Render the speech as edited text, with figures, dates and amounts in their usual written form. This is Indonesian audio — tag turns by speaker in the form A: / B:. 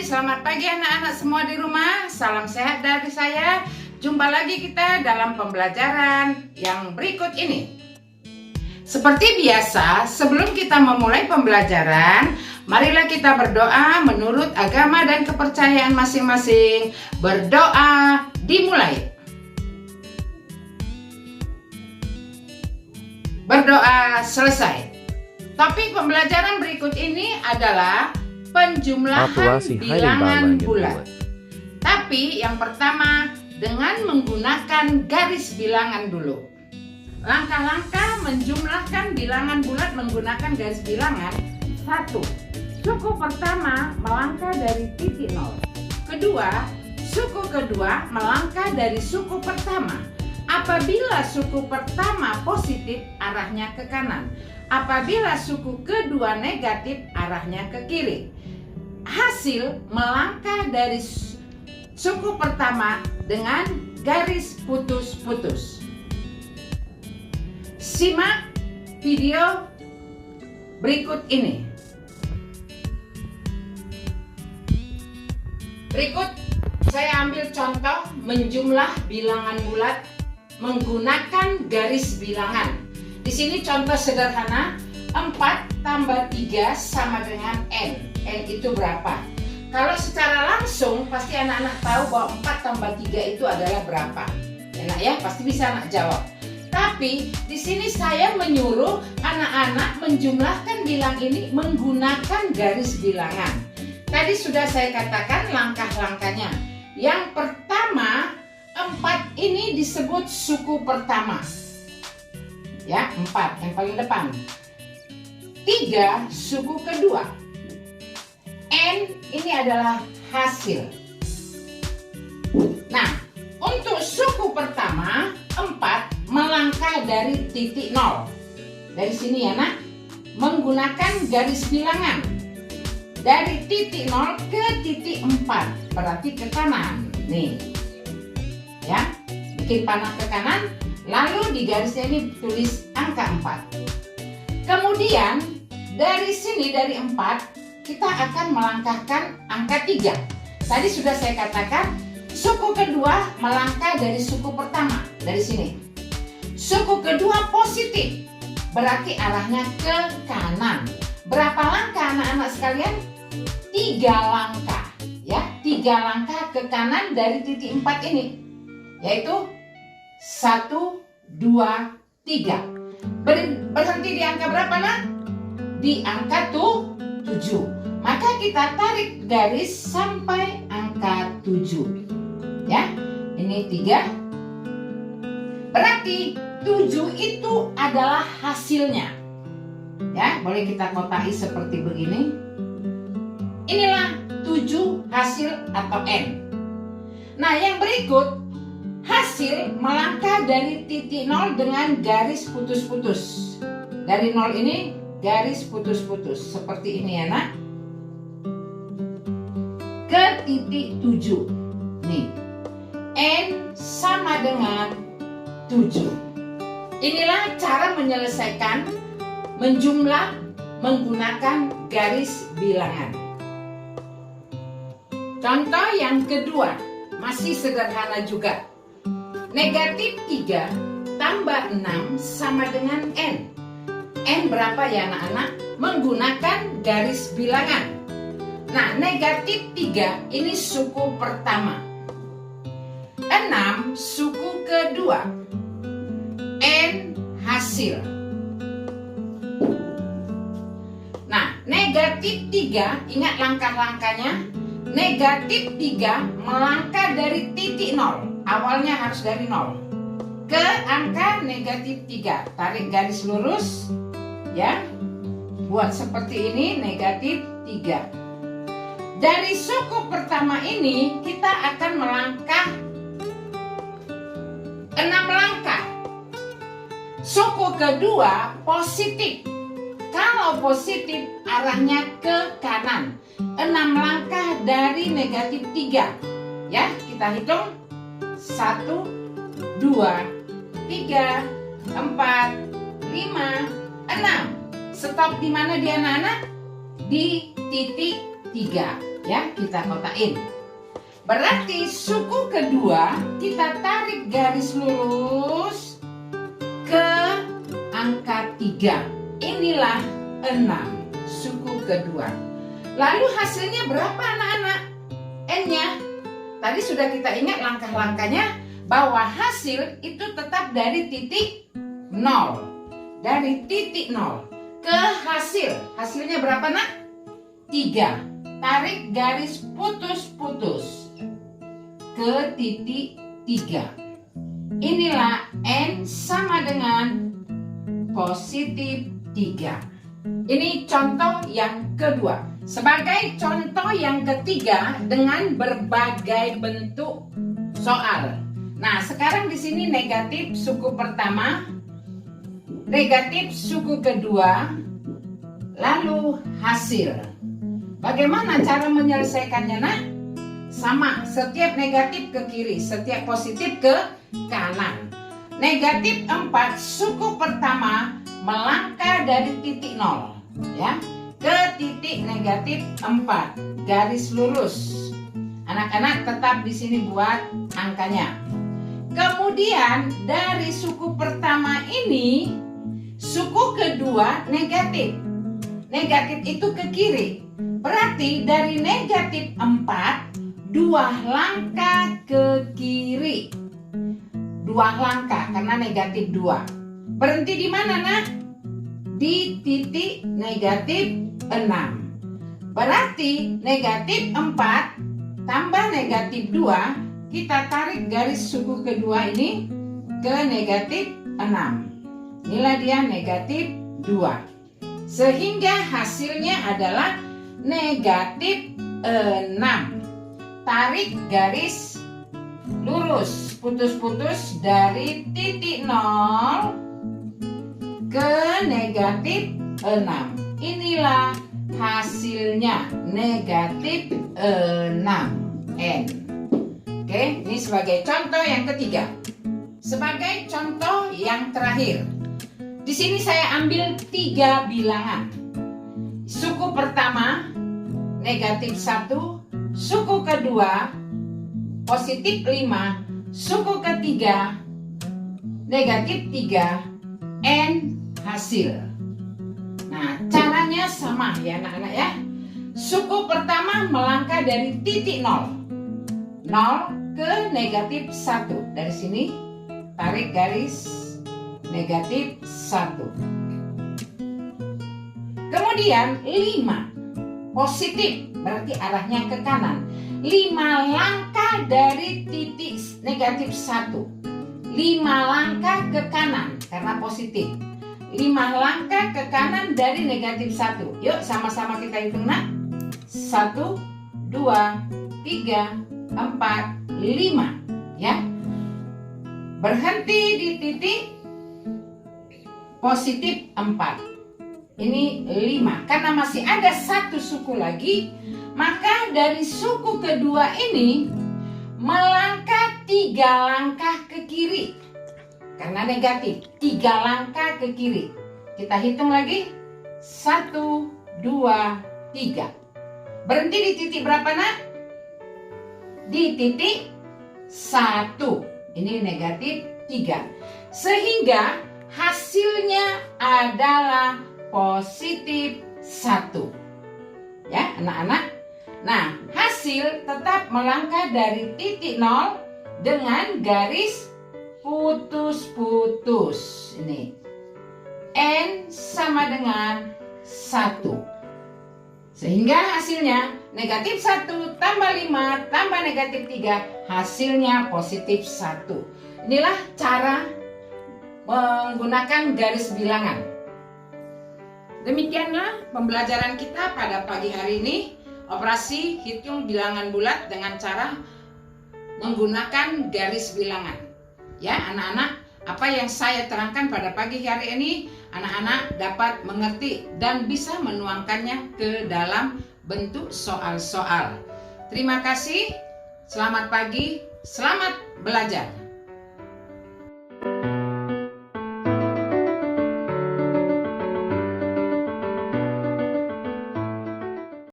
A: Hai, selamat pagi anak-anak semua di rumah. Salam sehat dari saya. Jumpa lagi kita dalam pembelajaran yang berikut ini. Seperti biasa, sebelum kita memulai pembelajaran, marilah kita berdoa menurut agama dan kepercayaan masing-masing. Berdoa dimulai. Berdoa selesai. Topik pembelajaran berikut ini adalah penjumlahan bilangan bulat. Tapi yang pertama dengan menggunakan garis bilangan dulu. Langkah-langkah menjumlahkan bilangan bulat menggunakan garis bilangan. 1. Suku pertama melangkah dari titik 0. Kedua, suku kedua melangkah dari suku pertama. Apabila suku pertama positif, arahnya ke kanan. Apabila suku kedua negatif, arahnya ke kiri. Hasil melangkah dari suku pertama dengan garis putus-putus. Simak video berikut ini. Berikut saya ambil contoh menjumlah bilangan bulat menggunakan garis bilangan. Di sini contoh sederhana, 4 tambah 3 sama dengan N. N itu berapa? Kalau secara langsung pasti anak-anak tahu bahwa 4 tambah 3 itu adalah berapa. Enak ya, pasti bisa anak jawab. Tapi di sini saya menyuruh anak-anak menjumlahkan bilang ini menggunakan garis bilangan. Tadi sudah saya katakan langkah-langkahnya. Yang pertama, 4 ini disebut suku pertama. Ya, 4 yang paling depan. 3 suku kedua. N ini adalah hasil. Nah, untuk suku pertama 4 melangkah dari titik 0. Dari sini ya nak, menggunakan garis bilangan. Dari titik 0 ke titik 4, berarti ke kanan. Nih. Ya, bikin panah ke kanan, lalu di garisnya ini tulis angka 4. Kemudian dari sini dari 4 kita akan melangkahkan angka 3. Tadi sudah saya katakan suku kedua melangkah dari suku pertama, dari sini. Suku kedua positif, berarti arahnya ke kanan. Berapa langkah anak-anak sekalian? 3 langkah. Ya, 3 langkah ke kanan dari titik 4 ini. Yaitu 1, 2, 3. Berhenti di angka berapa nak? Di angka 7. Maka kita tarik garis sampai angka 7. Ya, ini 3. Berarti 7 itu adalah hasilnya. Ya, boleh kita kotai seperti begini. Inilah 7 hasil atau N. Nah, yang berikut hasil melangkah dari titik 0 dengan garis putus-putus. Dari 0 ini garis putus-putus seperti ini ya nak. Ke titik 7. Nih. N sama dengan 7. Inilah cara menyelesaikan menjumlah menggunakan garis bilangan. Contoh yang kedua, masih sederhana juga. Negatif 3 tambah 6 sama dengan N. N berapa ya anak-anak? Menggunakan garis bilangan. Nah, negatif 3 ini suku pertama. 6 suku kedua. N hasil. Nah, negatif 3, ingat langkah-langkahnya. Negatif 3 melangkah dari titik 0. Awalnya harus dari 0 ke angka negatif 3. Tarik garis lurus. Ya, buat seperti ini, negatif 3. Dari suku pertama ini kita akan melangkah 6 langkah. Suku kedua positif. Kalau positif arahnya ke kanan. 6 langkah dari negatif 3. Ya, kita hitung 1, 2, 3, 4, 5, 6. Stop di mana dia anak-anak? Di titik 3. Ya, kita kotakin. Berarti suku kedua kita tarik garis lurus ke angka 3. Inilah 6, suku kedua. Lalu hasilnya berapa anak-anak? N-nya. Tadi sudah kita ingat langkah-langkahnya bahwa hasil itu tetap dari titik 0. Dari titik 0 ke hasil. Hasilnya berapa nak? 3. Tarik garis putus-putus ke titik 3. Inilah N sama dengan positif 3. Ini contoh yang kedua. Sebagai contoh yang ketiga dengan berbagai bentuk soal. Nah, sekarang di sini negatif suku pertama, negatif suku kedua, lalu hasil. Bagaimana cara menyelesaikannya, nak? Sama, setiap negatif ke kiri, setiap positif ke kanan. Negatif 4, suku pertama melangkah dari titik 0, ya, ke titik negatif 4, garis lurus. Anak-anak tetap di sini buat angkanya. Kemudian dari suku pertama ini, suku kedua negatif. Negatif itu ke kiri. Berarti dari negatif 4, 2 langkah ke kiri. 2 langkah karena negatif 2. Berhenti di mana, nak? Di titik negatif 6. Berarti negatif 4 tambah negatif 2, kita tarik garis suku kedua ini ke negatif 6. Inilah dia negatif 2. Sehingga hasilnya adalah negatif 6. Tarik garis lurus putus-putus dari titik 0 ke negatif 6. Inilah hasilnya negatif 6 N. Oke, ini sebagai contoh yang ketiga. Sebagai contoh yang terakhir, di sini saya ambil 3 bilangan. Suku pertama negatif 1, suku kedua positif 5, suku ketiga negatif 3, N hasil. Nah, caranya sama ya anak-anak ya. Suku pertama melangkah dari titik 0 ke negatif 1. Dari sini tarik garis negatif 1. Kemudian 5 positif, berarti arahnya ke kanan. 5 langkah dari titik negatif 1. 5 langkah ke kanan karena positif. 5 langkah ke kanan dari negatif 1. Yuk sama-sama kita hitung, nak. 1, 2, 3, 4, 5. Ya. Berhenti di titik positif 4. Ini 5. Karena masih ada 1 suku lagi, maka dari suku kedua ini melangkah 3 langkah ke kiri. Karena negatif, 3 langkah ke kiri. Kita hitung lagi. 1, 2, 3. Berhenti di titik berapa, nak? Di titik 1. Ini negatif 3. Sehingga hasilnya adalah positif 1. Ya, anak-anak. Nah, hasil tetap melangkah dari titik 0 dengan garis putus-putus. Ini N sama dengan 1. Sehingga hasilnya negatif 1 tambah 5 tambah negatif 3, hasilnya positif 1. Inilah cara menggunakan garis bilangan. Demikianlah pembelajaran kita pada pagi hari ini. Operasi hitung bilangan bulat dengan cara menggunakan garis bilangan. Ya, anak-anak, apa yang saya terangkan pada pagi hari ini, anak-anak dapat mengerti dan bisa menuangkannya ke dalam bentuk soal-soal. Terima kasih, selamat pagi, selamat belajar.